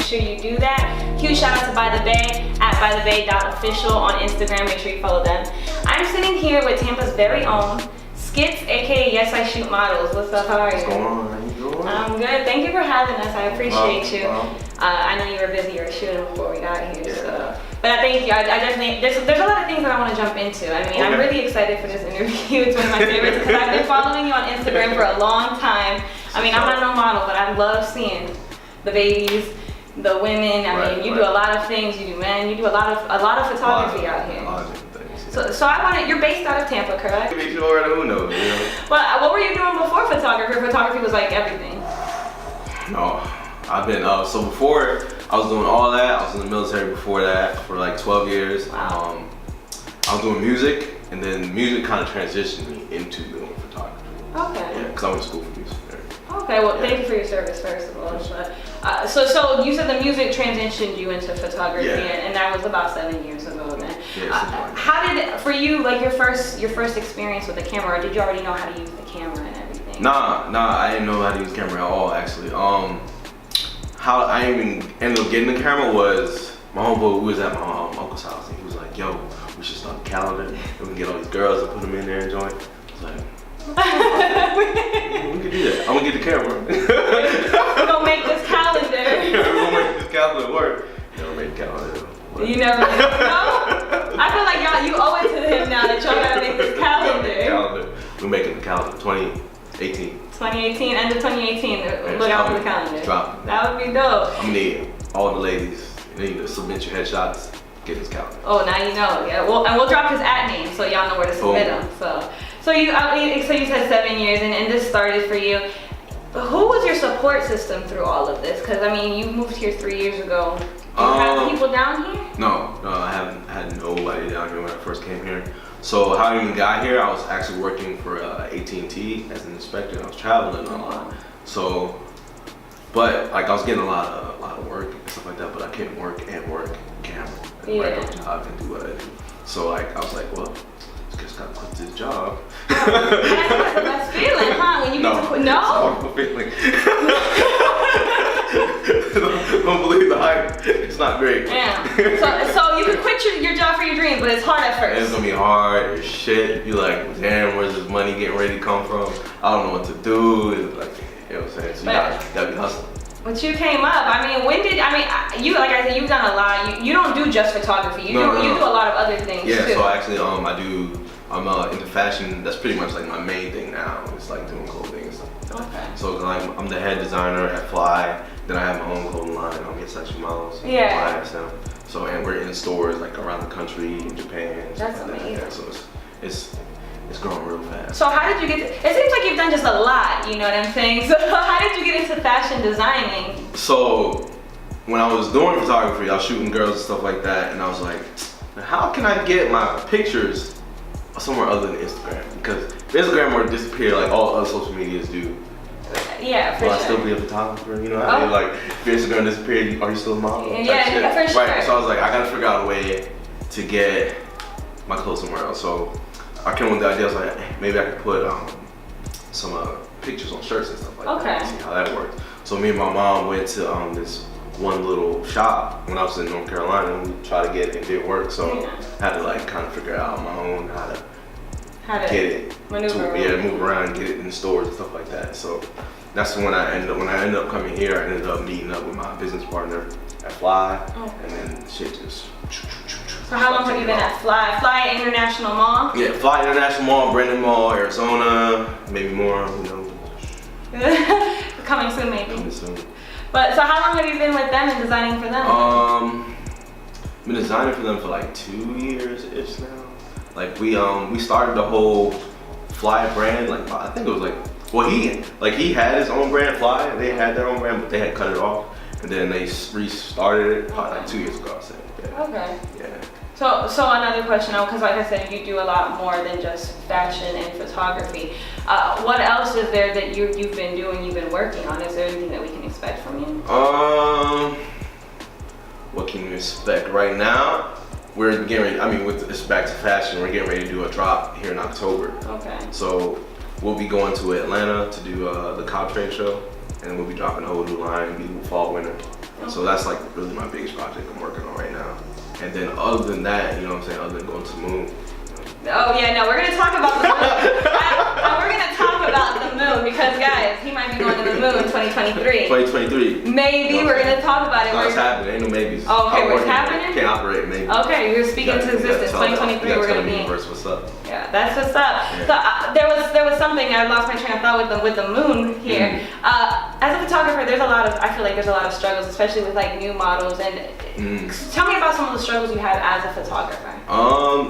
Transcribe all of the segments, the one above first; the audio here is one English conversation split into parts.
sure you do that. Huge shout out to By the Bay at bythebay.official on Instagram. Make sure you follow them. I'm sitting here with Tampa's very own Skits, aka YesIShootmodels. What's up? How are you? What's going on? How you doing? I'm good. Thank you for having us. I appreciate you. I know you were busy. You were shooting before we got here, so. But I thank you. I definitely, there's a lot of things that I want to jump into. I mean, I'm really excited for this interview. It's one of my favorites because I've been following you on Instagram for a long time. I mean, I'm not no model, but I love seeing the babies, the women. I mean, you do a lot of things. You do men. You do a lot of photography out here. A lot of different things. So I wanted, you're based out of Tampa, correct? Make sure who knows, you know? Well, what were you doing before photography? Photography was like everything. No, I've been, so before I was doing all that, I was in the military before that for like 12 years. Wow. I was doing music, and then music kind of transitioned me into doing photography. Okay. Yeah, because I went to school for music. Okay, well, thank you for your service, first of all. But, so you said the music transitioned you into photography, and that was about 7 years ago then. Yeah, how did it, for you, like your first experience with the camera, or did you already know how to use the camera and everything? Nah, I didn't know how to use the camera at all, actually. How I even ended up getting the camera was, my homeboy was at my uncle's house, and he was like, yo, we should start a calendar, and we can get all these girls and put them in there and join. I was like, we can do that. I'm gonna get the camera. We're gonna make this calendar. We're gonna make this calendar work. Never made the calendar work. You never know? I feel like you owe it to him now that y'all gotta make this calendar. We're making the calendar 2018. 2018, end of 2018. Look out for the calendar. Drop. That would be dope. I'm gonna need all the ladies. You need to submit your headshots. Get this calendar. Oh, now you know. Yeah. Well, and we'll drop his @ name so y'all know where to submit them. So you said 7 years, and this started for you. Who was your support system through all of this? Because I mean, you moved here 3 years ago. Do you have people down here? No, I haven't had nobody down here when I first came here. So how I even got here, I was actually working for AT&T as an inspector, and I was traveling a lot. So, but like I was getting a lot of work and stuff like that, but I couldn't work camera, and write up job and do what I do. So like I was like, well, just gotta quit this job. That's the best feeling, huh? When you get to quit. No? It's a horrible feeling. Don't believe the hype. It's not great. Yeah. So you can quit your job for your dreams, but it's hard at first. It's gonna be hard as shit. You're like, damn, where's this money getting ready to come from? I don't know what to do. It's like, you know what I'm saying? So you gotta be hustling. But you came up. I mean, you like I said, you've done a lot. You don't do just photography. You do a lot of other things too. Yeah. So actually, I'm into fashion. That's pretty much like my main thing now. It's like doing clothing and stuff. Okay. So I'm the head designer at Fly. Then I have my own clothing line. I'm YesIShootmodels. Yeah. So and we're in stores like around the country, in Japan. That's amazing. Like that. So it's growing real fast. So how did you get it seems like you've done just a lot, you know what I'm saying? So how did you get into fashion designing? So when I was doing photography, I was shooting girls and stuff like that, and I was like, how can I get my pictures somewhere other than Instagram? Because Instagram were to disappear like all other social medias do. Yeah, for Will sure. I still be a photographer? You know, I mean, like, if your Instagram disappeared, are you still a model? Yeah, for sure. Right, so I was like, I gotta figure out a way to get my clothes somewhere else. So I came up with the idea, I was like, hey, maybe I could put some pictures on shirts and stuff like that, see how that works. So me and my mom went to this one little shop when I was in North Carolina, and we tried to get it and it didn't work. So I had to like kind of figure out on my own how to get it, move around, get it in stores and stuff like that. So that's when I ended up coming here. I ended up meeting up with my business partner at Fly, and then shit just. So how long have you been at Fly? Fly International Mall? Yeah, Fly International Mall, Brandon Mall, Arizona, maybe more, you know. Coming soon, maybe. Coming soon. But so how long have you been with them and designing for them? Been designing for them for like 2 years-ish now. Like we started the whole Fly brand, like I think it was like, well he had his own brand, Fly, they had their own brand, but they had cut it off. And then they restarted it probably like 2 years ago, I said. Yeah. Okay. Yeah. So another question, because like I said, you do a lot more than just fashion and photography. What else is there that you've been doing, you've been working on? Is there anything that we can expect from you? What can you expect? Right now, we're getting ready, it's back to fashion, we're getting ready to do a drop here in October. Okay. So we'll be going to Atlanta to do the Cop Trade show, and we'll be dropping a whole new line, be fall, winter. So that's like really my biggest project I'm working on right now. And then other than that, you know what I'm saying, other than going to the moon. Oh yeah, no, we're gonna talk about the moon. We're gonna talk about the moon because guys, he might be going to the moon in 2023. 2023. Maybe we're gonna talk about it. No, it's happening. Ain't no maybes. Oh, okay, it's happening. Can't operate maybe. Okay, you're speaking to existence. 2023, we're gonna be. What's up? Yeah, that's what's up. Yeah. So there was something I lost my train of thought with the moon here. As a photographer, I feel like there's a lot of struggles, especially with like new models. And tell me about some of the struggles you had as a photographer.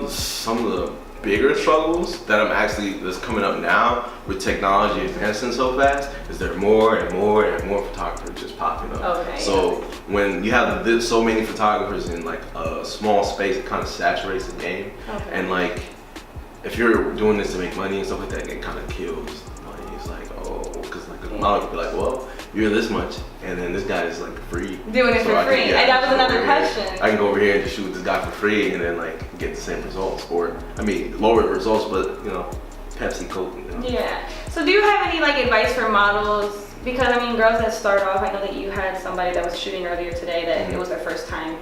Some of the bigger struggles that's coming up now with technology advancing so fast is there are more and more and more photographers just popping up. Okay, so when you have so many photographers in like a small space, it kind of saturates the game. Okay. And like if you're doing this to make money and stuff like that, it kind of kills money. It's like, because like a model could be like, well, you're this much, and then this guy is like free. Doing it for free. And that was another question. I can go over here and just shoot this guy for free and then like get the same results, or I mean lower results, but you know, Pepsi, Coke. You know. Yeah. So do you have any like advice for models? Because I mean, girls that start off, I know that you had somebody that was shooting earlier today that it was their first time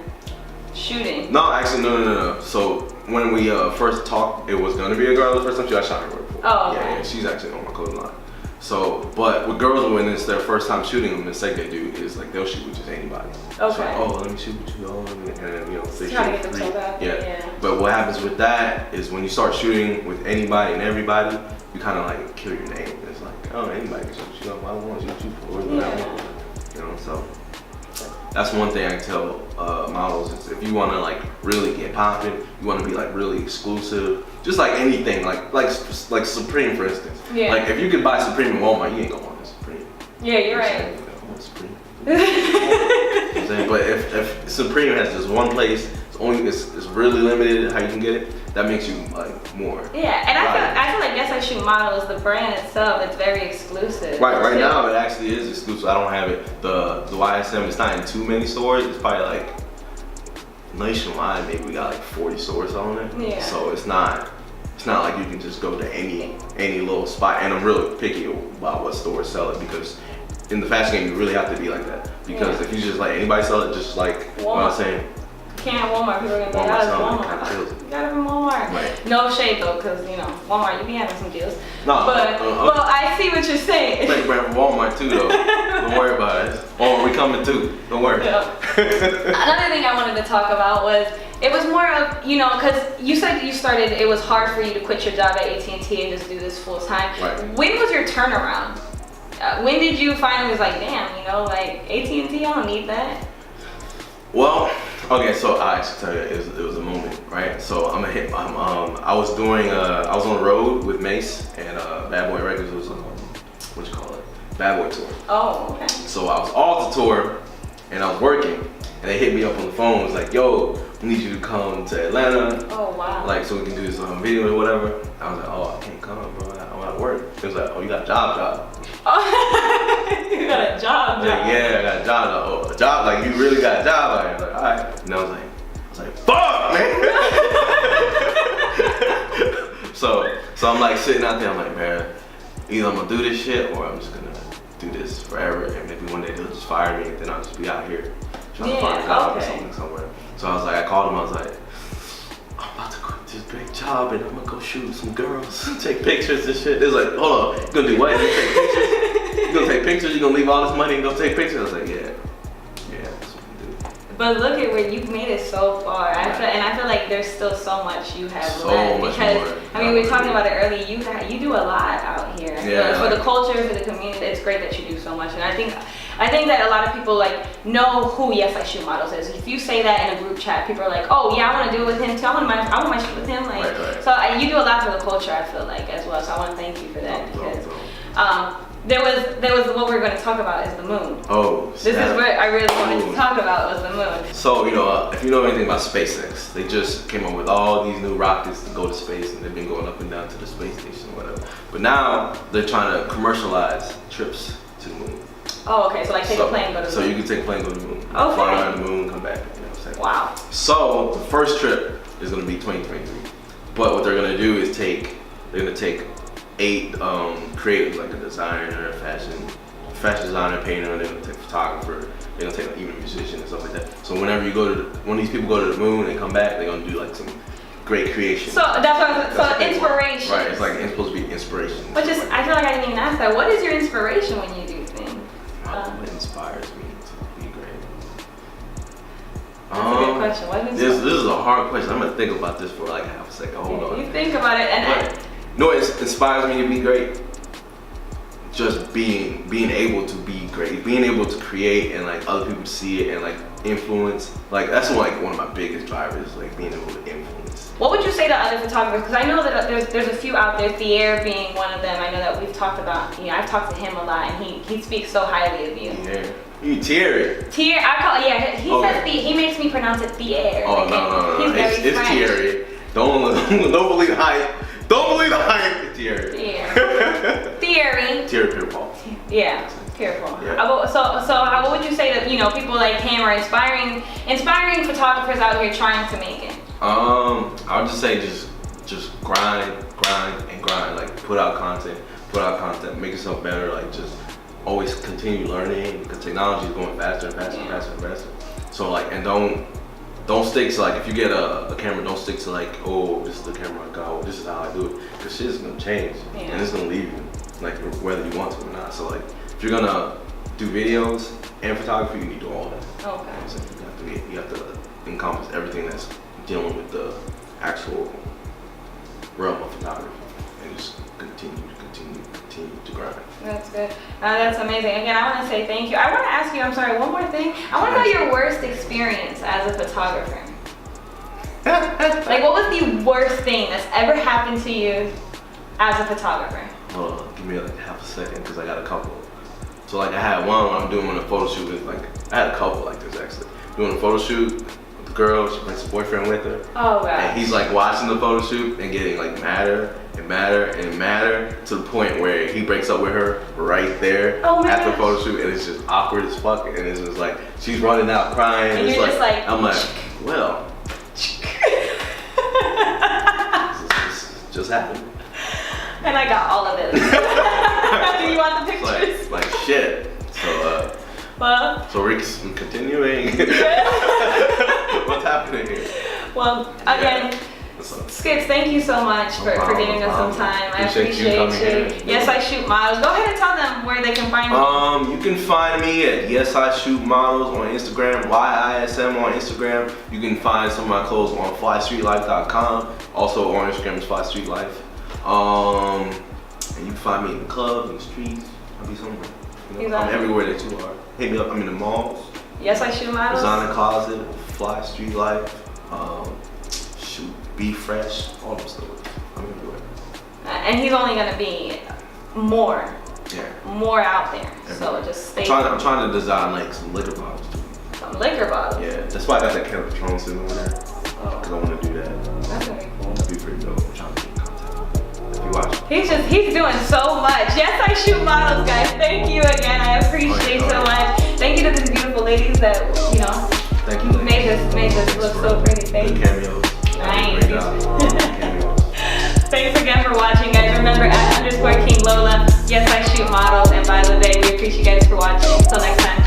shooting. No, actually, no. So when we first talked, it was gonna be a girl the first time. I shot her before. Oh, okay. Yeah, she's actually on my clothing line. So, but with girls, when it's their first time shooting, the mistake they do is like they'll shoot with just anybody. Okay. So, let me shoot with you, and then you know they try to get free. themselves out. Yeah. But what happens with that is when you start shooting with anybody and everybody, you kind of like kill your name. It's like, oh, anybody can shoot you up. I want to shoot you for what I want. You know, so that's one thing I tell models is if you want to like really get popping, you want to be like really exclusive, just like anything, like Supreme for instance. Yeah. Like if you could buy Supreme in Walmart, you ain't gonna want Supreme. Yeah, you're right. I want Supreme. But if Supreme has just one place, it's really limited how you can get it. That makes you like more. Yeah, and I feel like YesIShootmodels, the brand itself, it's very exclusive. Right now it actually is exclusive. I don't have it. The YSM, it's not in too many stores. It's probably like nationwide. Maybe we got like 40 stores on it. Yeah. So it's not like you can just go to any little spot. And I'm really picky about what stores sell it because in the fashion game you really have to be like that. Because if you just let anybody sell it, just like what I was saying. Can't Walmart, people are gonna be like, Walmart. You got it from Walmart. Right. No shade though, because you know, Walmart, you be having some deals. No. But well, I see what you're saying. Make brand from Walmart too though. Don't worry about it. Walmart, we coming too. Don't worry. Yeah. Another thing I wanted to talk about was, it was more of, you know, because you said you started, it was hard for you to quit your job at AT&T and just do this full time. Right. When was your turnaround? When did you finally was like, damn, you know, like AT&T, I don't need that? Well, okay, so I actually tell you, it was a moment, right? So I was on the road with Mace and Bad Boy Records. It was what you call it, Bad Boy tour. Oh, okay. So I was off the tour and I was working, and they hit me up on the phone. It was like, yo, we need you to come to Atlanta. Oh wow. Like so we can do this video or whatever. I was like, oh, I can't come, bro. I'm at work. It was like, oh, you got a job. Oh, you got a job. Like, yeah, I got a job. Oh, a job? Like, you really got a job? I was like, all right. And I was like, fuck, man. so I'm like sitting out there. I'm like, man, either I'm gonna do this shit or I'm just gonna do this forever. And maybe one day they'll just fire me and then I'll just be out here trying to find a job or something somewhere. So I was like, I called him. I was like, I'm about to quit this big job and I'm gonna go shoot some girls, take pictures and shit. They was like, hold on, you gonna do what? You take pictures? You gonna take pictures? You gonna leave all this money and go take pictures? I was like, yeah, that's what we do. But look at where you've made it so far. I feel like there's still so much you have left. Because I mean, we were talking about it earlier. You do a lot out here. Yeah, for the culture, for the community. It's great that you do so much, and I think that a lot of people like know who YesIShootmodels is. If you say that in a group chat, people are like, oh yeah, I want to do it with him too. I want my shoot with him. Like, right. So you do a lot for the culture. I feel like as well. So I want to thank you for that because there was what we're going to talk about is the moon. Oh, this is what I really wanted to talk about was the moon. So you know, if you know anything about SpaceX, they just came up with all these new rockets to go to space, and they've been going up and down to the space station, or whatever. But now they're trying to commercialize trips to the moon. Oh, okay. So like take a plane, go to the moon. So you can take a plane, go to the moon. Okay. Fly around the moon, come back. You know what I'm saying? Wow. So the first trip is going to be 2023. But what they're going to do is take 8 creatives, like a designer, a fashion designer, painter, they're gonna take photographer, they're gonna take even a musician and stuff like that. So whenever you go to, when these people go to the moon and come back, they're gonna do like some great creation. So that's what inspiration. Right, it's like it's supposed to be inspiration. Which is, I feel like I didn't even ask that. What is your inspiration when you do things? What inspires me to be great? That's a good question. What this is a hard question. I'm gonna think about this for like half a second. Hold on. You think about it, and no, it inspires me to be great. Just being able to be great, being able to create and like other people see it and like influence. Like that's like one of my biggest drivers, like being able to influence. What would you say to other photographers? Because I know that there's a few out there, Thier being one of them. I know that we've talked about, you know, I've talked to him a lot, and he speaks so highly of you. Yeah. You Thier. Thier, I call it, yeah. He says he makes me pronounce it Thier. Oh no. He's very it's French. Thier. Don't believe the hype. Don't believe the hype. It's Thier. Theory. Thier Paul. Yeah. Careful. Yeah. So what would you say to, you know, people like him or inspiring photographers out here trying to make it? I would just say just grind and grind. Like put out content, make yourself better. Like just always continue learning because technology is going faster and faster and faster and faster. So like, and don't stick to like, if you get a camera, don't stick to like, oh, this is the camera I got, this is how I do it. Because shit's gonna change and it's gonna leave you, like whether you want to or not. So like, if you're gonna do videos and photography, you need to do all that. Okay. So you have to encompass everything that's dealing with the actual realm of photography and just continue to grind. That's good. That's amazing. Again, I want to say thank you. I want to ask you, I'm sorry, one more thing. I want to know your worst experience as a photographer. Like, what was the worst thing that's ever happened to you as a photographer? Hold on, give me like half a second because I got a couple. So like I had one when I'm doing a photo shoot with like, I had a couple like this actually. Doing a photo shoot with the girl, she brings her boyfriend with her. Oh god. And he's like watching the photo shoot and getting like madder and madder and madder to the point where he breaks up with her right there after the photo shoot, and it's just awkward as fuck, and it's just like she's running out crying. And it's you're just like, I'm like, well, this just happened. And I got all of it. Do you want the pictures? Like shit. So well, so we're continuing. What's happening here? Well, again, Skips, thank you so much for giving us some time. I appreciate you. Yes, I Shoot Models. Go ahead and tell them where they can find me. You can find me at YesIShootmodels on Instagram, YISM on Instagram. You can find some of my clothes on flystreetlife.com. Also on Instagram is flystreetlife. And you can find me in the clubs, in the streets. I'll be somewhere. You know, I'm everywhere that you are. Hit me up. I'm in the malls. Yes, I Shoot Models. Designer Closet, Fly Street Life, Shoot, Be Fresh, all those stores. I'm everywhere. And he's only gonna be more out there. Everywhere. So just stay. I'm trying to design like some liquor bottles too. Some liquor bottles. Yeah, that's why I got that can of Patron sitting over there. Cause I want to do that. That's very cool. That'd be pretty dope. I'm trying to get in contact. If you watch. He's doing so much. Yes, I Shoot Models, guys. Thank you again. I appreciate so much. Thank you to these beautiful ladies that, you know, thank you, made this look so pretty. Thank you. Cameos. Nice. Cameos. Thanks again for watching, guys. Remember @_King Lola. Yes, I Shoot Models, and by the way, we appreciate you guys for watching. Until next time.